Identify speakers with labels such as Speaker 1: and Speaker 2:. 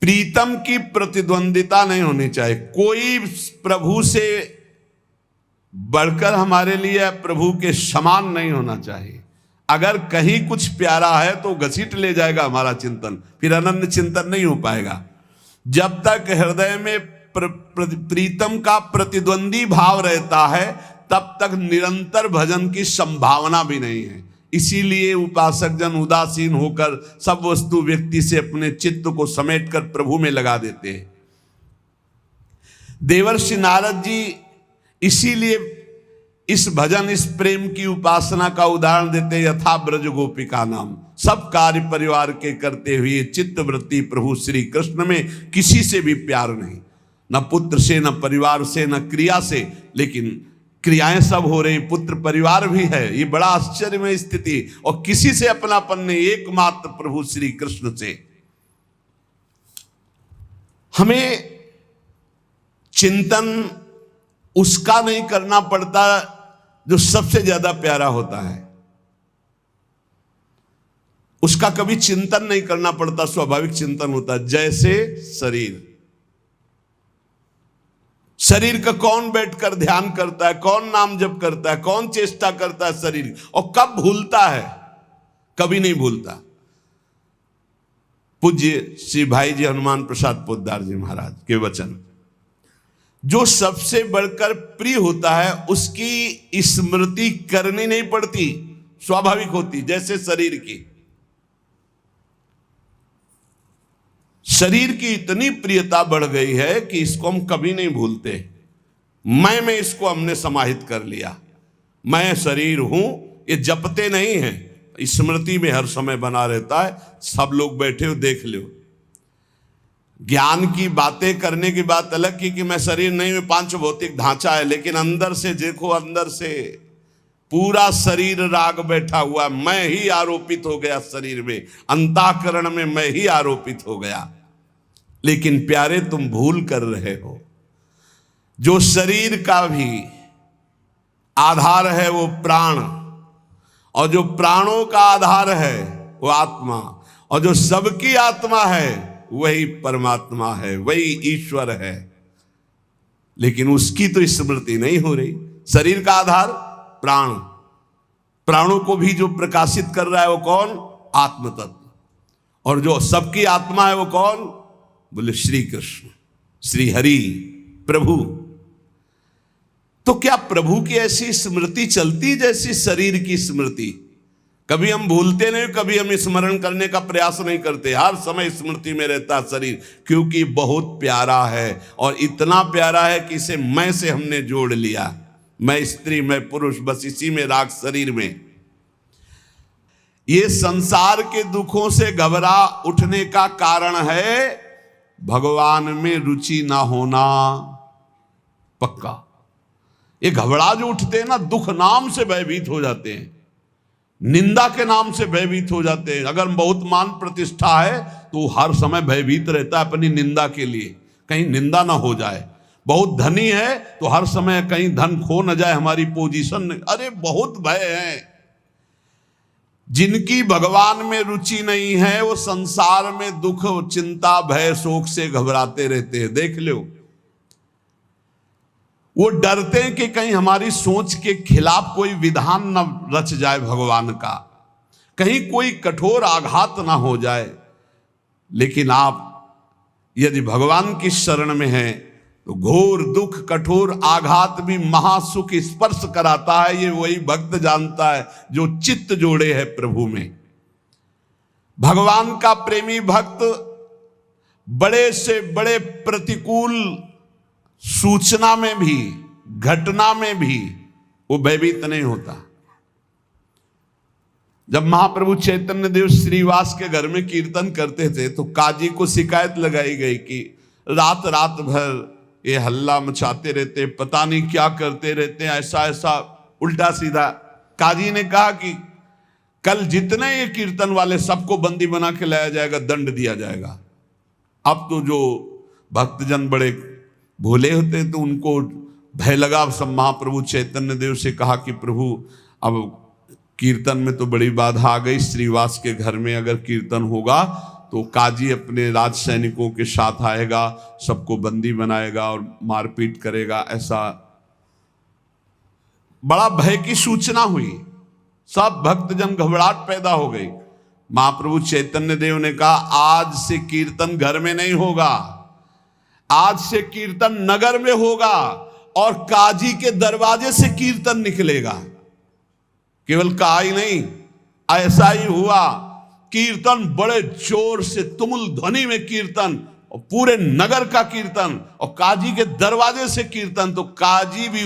Speaker 1: प्रीतम की प्रतिद्वंदिता नहीं होनी चाहिए। कोई प्रभु से बढ़कर हमारे लिए प्रभु के समान नहीं होना चाहिए। अगर कहीं कुछ प्यारा है तो घसीट ले जाएगा हमारा चिंतन, फिर अनन्य चिंतन नहीं हो पाएगा। जब तक हृदय में प्रीतम का प्रतिद्वंदी भाव रहता है तब तक निरंतर भजन की संभावना भी नहीं है। इसीलिए उपासक जन उदासीन होकर सब वस्तु व्यक्ति से अपने चित्त को समेटकर प्रभु में लगा देते हैं। देवर्षि नारद जी इसीलिए इस भजन, इस प्रेम की उपासना का उदाहरण देते हैं। यथा ब्रज गोपिका नाम, सब कार्य परिवार के करते हुए चित्त वृत्ति प्रभु श्री कृष्ण में, किसी से भी प्यार नहीं, न पुत्र से, न परिवार से, न क्रिया से, लेकिन क्रियाएं सब हो रही, पुत्र परिवार भी है। ये बड़ा आश्चर्यमय स्थिति, और किसी से अपनापन नहीं, एकमात्र प्रभु श्री कृष्ण से। हमें चिंतन उसका नहीं करना पड़ता जो सबसे ज्यादा प्यारा होता है, उसका कभी चिंतन नहीं करना पड़ता, स्वाभाविक चिंतन होता है। जैसे शरीर का कौन बैठकर ध्यान करता है, कौन नाम जप करता है, कौन चेष्टा करता है शरीर, और कब भूलता है? कभी नहीं भूलता। पूज्य श्री भाई जी हनुमान प्रसाद पोद्दार जी महाराज के वचन, जो सबसे बढ़कर प्रिय होता है उसकी स्मृति करनी नहीं पड़ती, स्वाभाविक होती। जैसे शरीर की इतनी प्रियता बढ़ गई है कि इसको हम कभी नहीं भूलते। मैं में इसको हमने समाहित कर लिया, मैं शरीर हूं, ये जपते नहीं है, स्मृति में हर समय बना रहता है। सब लोग बैठे हो देख लो, ज्ञान की बातें करने की बात अलग की कि मैं शरीर नहीं, में पांच भौतिक ढांचा है, लेकिन अंदर से देखो, अंदर से पूरा शरीर राग बैठा हुआ, मैं ही आरोपित हो गया शरीर में, अंतःकरण में मैं ही आरोपित हो गया। लेकिन प्यारे तुम भूल कर रहे हो, जो शरीर का भी आधार है वो प्राण, और जो प्राणों का आधार है वो आत्मा, और जो सबकी आत्मा है वही परमात्मा है, वही ईश्वर है। लेकिन उसकी तो स्मृति नहीं हो रही। शरीर का आधार प्राण, प्राणों को भी जो प्रकाशित कर रहा है वो कौन? आत्म तत्व। और जो सबकी आत्मा है वो कौन? बोले श्री कृष्ण, श्री हरि, प्रभु। तो क्या प्रभु की ऐसी स्मृति चलती जैसी शरीर की स्मृति? कभी हम भूलते नहीं, कभी हम स्मरण करने का प्रयास नहीं करते, हर समय स्मृति में रहता शरीर, क्योंकि बहुत प्यारा है। और इतना प्यारा है कि इसे मैं से हमने जोड़ लिया, मैं स्त्री, मैं पुरुष, बस इसी में राग शरीर में। ये संसार के दुखों से घबरा उठने का कारण है भगवान में रुचि ना होना। पक्का ये घबरा जो उठते हैं ना, दुख नाम से भयभीत हो जाते हैं, निंदा के नाम से भयभीत हो जाते हैं। अगर बहुत मान प्रतिष्ठा है तो हर समय भयभीत रहता है अपनी निंदा के लिए, कहीं निंदा ना हो जाए। बहुत धनी है तो हर समय कहीं धन खो न जाए, हमारी पोजीशन। अरे बहुत भय है। जिनकी भगवान में रुचि नहीं है वो संसार में दुख, चिंता, भय, शोक से घबराते रहते हैं। देख लो, वो डरते हैं कि कहीं हमारी सोच के खिलाफ कोई विधान न रच जाए भगवान का, कहीं कोई कठोर आघात ना हो जाए। लेकिन आप यदि भगवान की शरण में हैं तो घोर दुख, कठोर आघात भी महासुख स्पर्श कराता है। ये वही भक्त जानता है जो चित्त जोड़े है प्रभु में। भगवान का प्रेमी भक्त बड़े से बड़े प्रतिकूल सूचना में भी, घटना में भी वो भयभीत नहीं होता। जब महाप्रभु चैतन्य देव श्रीवास के घर में कीर्तन करते थे तो काजी को शिकायत लगाई गई कि रात रात भर ये हल्ला मचाते रहते, पता नहीं क्या करते रहते हैं, ऐसा ऐसा उल्टा सीधा। काजी ने कहा कि कल जितने ये कीर्तन वाले सबको बंदी बना के लाया जाएगा, दंड दिया जाएगा। अब तो जो भक्तजन बड़े भोले होते हैं तो उनको भय लगा। सब महाप्रभु चैतन्य देव से कहा कि प्रभु अब कीर्तन में तो बड़ी बाधा आ गई, श्रीवास के घर में अगर कीर्तन होगा तो काजी अपने राज सैनिकों के साथ आएगा, सबको बंदी बनाएगा और मारपीट करेगा। ऐसा बड़ा भय की सूचना हुई, सब भक्तजन घबराहट पैदा हो गई। महाप्रभु चैतन्य देव ने कहा, आज से कीर्तन घर में नहीं होगा, आज से कीर्तन नगर में होगा और काजी के दरवाजे से कीर्तन निकलेगा। केवल कहा ही नहीं, ऐसा ही हुआ। कीर्तन बड़े जोर से तुमुल ध्वनि में कीर्तन, और पूरे नगर का कीर्तन, और काजी के दरवाजे से कीर्तन। तो काजी भी